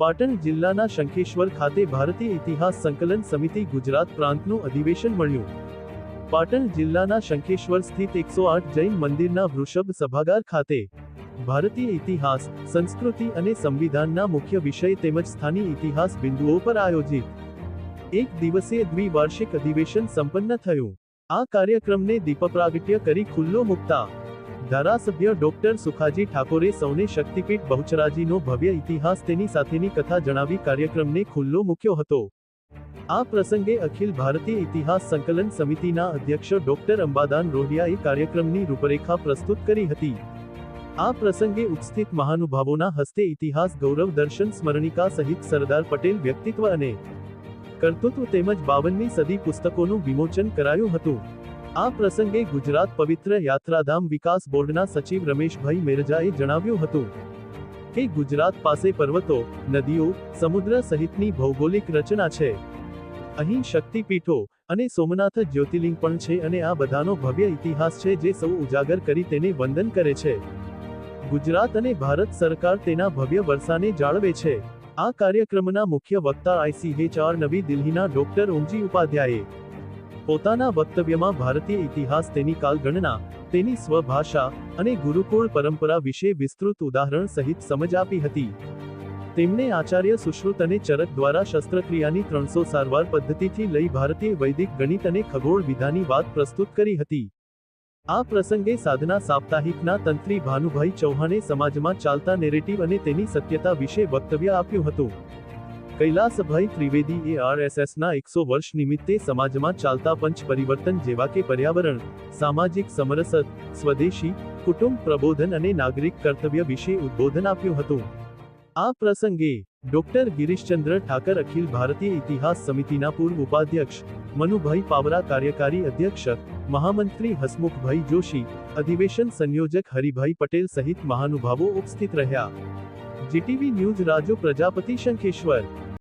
પાટણ જિલ્લાના શંખેશ્વર ખાતે ભારતીય ઇતિહાસ સંકલન સમિતિ ગુજરાત પ્રાંતનું અધિવેશન મળ્યું. પાટણ જિલ્લાના શંખેશ્વર સ્થિત 108 જૈન મંદિરના વૃષભ સભાગાર ખાતે ભારતીય ઇતિહાસ, સંસ્કૃતિ અને સંવિધાનના મુખ્ય વિષય તેમજ સ્થાનિક ઇતિહાસ બિંદુઓ પર આયોજિત એક દિવસીય દ્વિવાર્ષિક અધિવેશન સંપન્ન થયું. આ કાર્યક્રમને દીપ પ્રાગટ્ય કરી ખુલ્લો મૂકતા ધારાસભ્ય ડોક્ટર સુખાજી ઠાકોરે સૌને શક્તિપીઠ બહુચરાજીનો ભવ્ય ઇતિહાસ તેની સાથેની કથા જણાવી કાર્યક્રમને ખુલ્લો મૂક્યો હતો. આ પ્રસંગે અખિલ ભારતીય ઇતિહાસ સંકલન સમિતિના અધ્યક્ષ ડોક્ટર અંબાદાન રોઢિયાએ કાર્યક્રમની રૂપરેખા પ્રસ્તુત કરી હતી. આ પ્રસંગે ઉપસ્થિત મહાનુભાવોના હસ્તે ઇતિહાસ ગૌરવ દર્શન સ્મરણિકા સહિત સરદાર પટેલ વ્યક્તિત્વ અને કર્તૃત્વ તેમજ 52મી સદી પુસ્તકોનું વિમોચન કરાયું હતું. આ પ્રસંગે ગુજરાત પવિત્ર યાત્રાધામ વિકાસ બોર્ડના સચિવ રમેશભાઈ મેરજાએ જણાવ્યું હતું કે ગુજરાત પાસે પર્વતો, નદીઓ, સમુદ્ર સહિતની ભૌગોલિક રચના છે. અહીં શક્તિપીઠો અને સોમનાથ જ્યોતિર્લિંગ પણ છે અને આ બધાનો ભવ્ય ઇતિહાસ છે જે સૌ ઉજાગર કરી તેને વંદન કરે છે. ગુજરાત અને ભારત સરકાર તેના ભવ્ય વારસાને જાળવે છે. આ કાર્યક્રમના મુખ્ય વક્તા ICHR નવી દિલ્હીના ડોક્ટર ઓમજી ઉપાધ્યાયે પોતાના વક્તવ્યમાં ભારતીય ઇતિહાસ, તેની કાલગણના, તેની સ્વભાષા અને ગુરુકુળ પરંપરા વિશે વિસ્તૃત ઉદાહરણ સહિત સમજ આપી હતી. તેમણે આચાર્ય સુશ્રુત અને ચરક દ્વારા શસ્ત્રક્રિયાની 300 સારવાર પદ્ધતિથી લઈ ભારતીય વૈદિક ગણિત અને ખગોળ વિદ્યાની વાત પ્રસ્તુત કરી હતી. આ પ્રસંગે સાધના સાપ્તાહિકના તંત્રી ભાનુભાઈ ચૌહાણે સમાજમાં ચાલતા નેરેટિવ અને તેની સત્યતા વિશે વક્તવ્ય આપ્યું હતું. કૈલાસભાઈ ત્રિવેદીએ RSSના 100 વર્ષ નિમિત્તે સમાજમાં ચાલતા પંચ પરિવર્તન જેવા કે પર્યાવરણ, સામાજિક સમરસત, સ્વદેશી, કુટુંબ પ્રબોધન અને નાગરિક કર્તવ્ય વિશે ઉદ્બોધન આપ્યું હતું. આ પ્રસંગે ડોક્ટર ગિરીશચંદ્ર ઠાકર, અખિલ ભારતીય ઇતિહાસ સમિતિના પૂર્વ ઉપાધ્યક્ષ મનુભાઈ પાવરા, કાર્યકારી અધ્યક્ષ મહામંત્રી હસમુખભાઈ જોશી, અધિવેશન સંયોજક હરિભાઈ પટેલ સહિત મહાનુભાવો ઉપસ્થિત રહ્યા. GTV news Raju Prajapati, Shankheshwar.